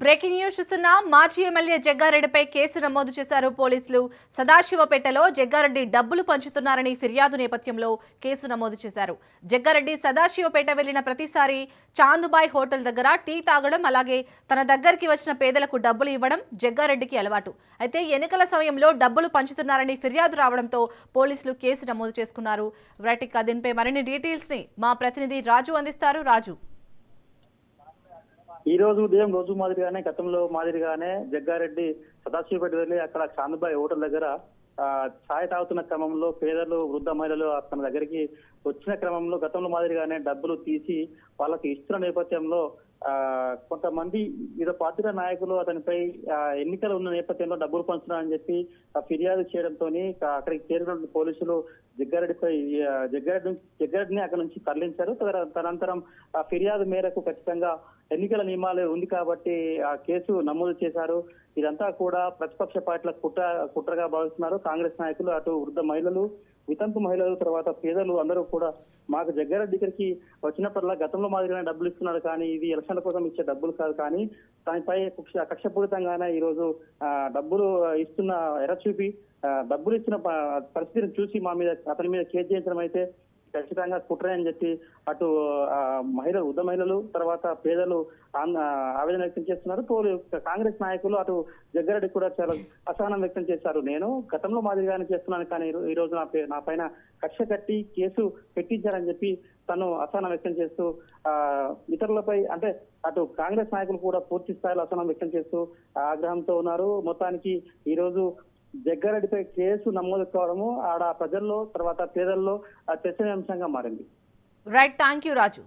Breaking news చూస్తున్నా. మాజీ MLA జగ్గారెడ్డిపై case నమోదు చేశారు పోలీసులు. సదాశివపేటలో జగ్గారెడ్డి డబ్బులు పంచుతున్నారని ఫిర్యాదు నేపథ్యంలో కేసు నమోదు చేశారు. జగ్గారెడ్డి సదాశివపేట వెళ్లిన ప్రతిసారి చాందుబాయ్ హోటల్ దగ్గర టీ తాగడం, అలాగే తన దగ్గరికి వచ్చిన పేదలకు డబ్బులు ఇవ్వడం జగ్గారెడ్డికి అలవాటు. అయితే ఎన్నికల సమయంలో డబ్బులు పంచుతున్నారని ఫిర్యాదు రావడంతో పోలీసులు కేసు నమోదు చేసుకున్నారు. దీనిపై మరిన్ని డీటెయిల్స్ ని మా ప్రతినిధి రాజు అందిస్తారు. రాజు, ఈ రోజు ఉదయం రోజు మాదిరిగానే గతంలో మాదిరిగానే జగ్గారెడ్డి సదాశివపేట వెళ్లి అక్కడ చాందుబాయ్ హోటల్ దగ్గర ఛాయ్ తాగుతున్న క్రమంలో పేదలు, వృద్ధ మహిళలు తన దగ్గరికి వచ్చిన క్రమంలో గతంలో మాదిరిగానే డబ్బులు తీసి వాళ్ళకి ఇస్తున్న నేపథ్యంలో కొంతమంది వివిధ పార్టీల నాయకులు అతనిపై ఎన్నికలు ఉన్న నేపథ్యంలో డబ్బులు పంచుతున్నారని చెప్పి ఫిర్యాదు చేయడంతో అక్కడికి చేరిన పోలీసులు జగ్గారెడ్డిని అక్కడ నుంచి తరలించారు. తదనంతరం ఫిర్యాదు మేరకు ఖచ్చితంగా ఎన్నికల నియమాలు ఉంది కాబట్టి ఆ కేసు నమోదు చేశారు. ఇదంతా కూడా ప్రతిపక్ష పార్టీల కుట్రగా భావిస్తున్నారు కాంగ్రెస్ నాయకులు. అటు వృద్ధ మహిళలు, వితంతు మహిళలు, తర్వాత పేదలు అందరూ కూడా మాకు జగ్గారెడ్డి దగ్గరికి వచ్చినప్పుడల్లా గతంలో మాదిరిగానే డబ్బులు ఇస్తున్నారు, కానీ ఇది ఎలక్షన్ల కోసం ఇచ్చే డబ్బులు కాదు, కానీ దానిపై కక్షపూరితంగానే ఈ రోజు డబ్బులు ఇస్తున్న ఎరచూపి డబ్బులు ఇచ్చిన పరిస్థితిని చూసి అతని మీద కేసు చేయించడం అయితే ఖచ్చితంగా కుట్రే అని చెప్పి అటు వృద్ధ మహిళలు, తర్వాత పేదలు ఆవేదన వ్యక్తం చేస్తున్నారు. కాంగ్రెస్ నాయకులు అటు జగ్గారెడ్డి కూడా చాలా అసహనం వ్యక్తం చేశారు. నేను గతంలో మాదిరిగానే చేస్తున్నాను, కానీ ఈ రోజు నా పైన కక్ష కట్టి కేసు పెట్టించారని చెప్పి తను అసహనం వ్యక్తం చేస్తూ ఇతరులపై, అంటే అటు కాంగ్రెస్ నాయకులు కూడా పూర్తి స్థాయిలో అసహనం వ్యక్తం చేస్తూ ఆగ్రహంతో ఉన్నారు. మొత్తానికి ఈ రోజు జగ్గారెడ్డిపై కేసు నమోదు కావడము ఆడ ప్రజల్లో, తర్వాత పేదల్లో చర్చనీయాంశంగా మారింది. Right, thank you Raju.